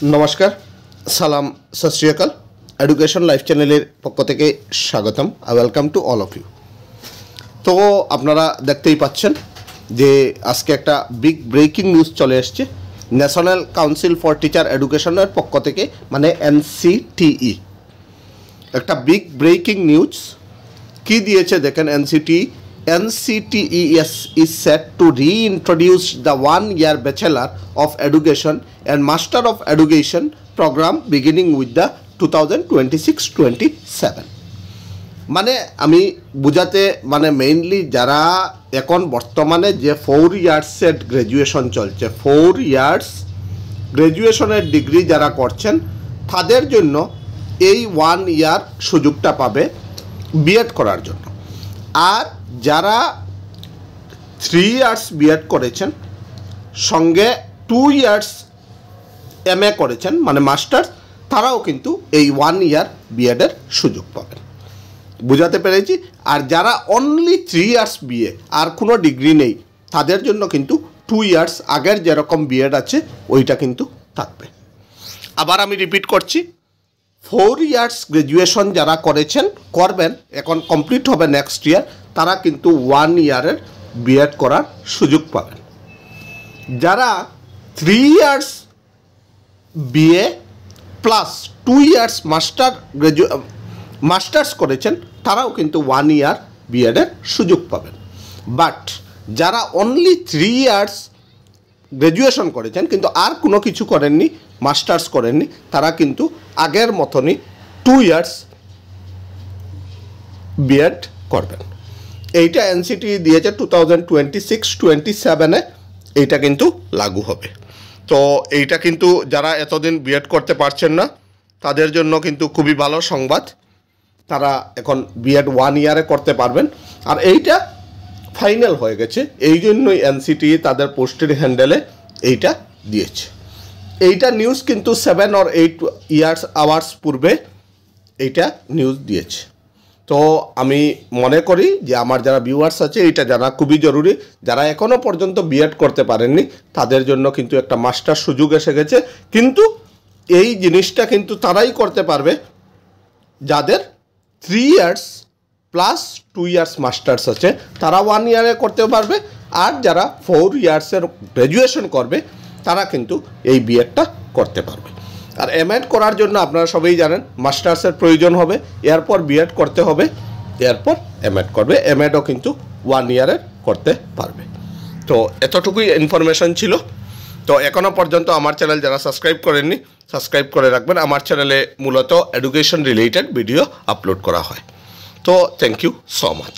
नमस्कार सलाम सत श्री अकाल एडुकेशन लाइफ चैनल पक्ष থেকে স্বাগতম I welcome to all of you. तो আপনারা দেখতেই পাচ্ছেন যে আজকে একটা বিগ ব্রেকিং নিউজ চলে আসছে ন্যাশনাল কাউন্সিল ফর টিচার এডুকেশনের পক্ষ থেকে মানে এনসিটিই একটা বিগ ব্রেকিং নিউজ কি দিয়েছে দেখেন। NCTE is set to reintroduce the 1-year Bachelor of Education and Master of Education program beginning with the 2026-27 মানে আমি বুঝাতে মানে মেইনলি যারা এখন বর্তমানে যে 4 ইয়ার্সের গ্র্যাজুয়েশন চলছে 4 ইয়ার্স গ্র্যাজুয়েশনের ডিগ্রি যারা করছেন তাদের জন্য এই 1 ইয়ার সুযোগটা পাবে বিএড করার জন্য। আর যারা 3 ইয়ার্স বিএড করেছেন সঙ্গে 2 ইয়ার্স এমএ করেছেন মানে মাস্টার্স তারাও কিন্তু এই 1 ইয়ার বিএডের সুযোগ পাবেন, বুঝাতে পেরেছি। আর যারা অনলি 3 ইয়ার্স বিএ আর কোনো ডিগ্রি নেই তাদের জন্য কিন্তু 2 ইয়ার্স আগের যেরকম বিএড আছে ওইটা কিন্তু থাকবে। আবার আমি রিপিট করছি 4 ইয়ার্স গ্র্যাজুয়েশন যারা করেছেন করবেন এখন কমপ্লিট হবে নেক্সট ইয়ার তারা কিন্তু 1 ইয়ারের বিএড করার সুযোগ পাবেন। যারা 3 years BA plus 2 years masters করেছেন তারাও কিন্তু 1 ইয়ার বিএডের সুযোগ পাবেন। বাট যারা অনলি 3 ইয়ার্স গ্র্যাজুয়েশন করেছেন কিন্তু আর কোনো কিছু করেননি মাস্টার্স করেননি তারা কিন্তু আগের মতনই 2 ইয়ার্স বিএড করবেন। এইটা এনসিটি দিয়েছে 2026-27 এইটা কিন্তু লাগু হবে। তো এইটা কিন্তু যারা এতদিন বিএড করতে পারছেন না তাদের জন্য কিন্তু খুবই ভালো সংবাদ, তারা এখন বিএড 1 ইয়ারে করতে পারবেন। আর এইটা ফাইনাল হয়ে গেছে এই জন্যই এনসিটি তাদের পোস্টের হ্যান্ডেলে এইটা দিয়েছে। এইটা নিউজ কিন্তু 7 or 8 আওয়ার্স পূর্বে এইটা নিউজ দিয়েছে। তো আমি মনে করি যে আমার যারা ভিউয়ার্স আছে এইটা জানা খুবই জরুরি। যারা এখনও পর্যন্ত বিএড করতে পারেননি তাদের জন্য কিন্তু একটা মাস্টার সুযোগ এসে গেছে, কিন্তু এই জিনিসটা কিন্তু তারাই করতে পারবে যাদের 3 ইয়ার্স প্লাস 2 ইয়ার্স মাস্টার্স আছে তারা 1 ইয়ারে করতে পারবে। আর যারা 4 ইয়ার্সের গ্র্যাজুয়েশন করবে তারা কিন্তু এই বিএডটা করতে পারবে। আর এমএড করার জন্য আপনারা সবাই জানেন মাস্টার্সের প্রয়োজন হবে, এরপর বিএড করতে হবে, এরপর এমএড করবে। এমএডও কিন্তু 1 ইয়ারের করতে পারবে। তো এতটুকুই ইনফরমেশন ছিল। তো এখনও পর্যন্ত আমার চ্যানেল যারা সাবস্ক্রাইব করেননি সাবস্ক্রাইব করে রাখবেন। আমার চ্যানেলে মূলত এডুকেশন রিলেটেড ভিডিও আপলোড করা হয়। তো থ্যাংক ইউ সো মাচ।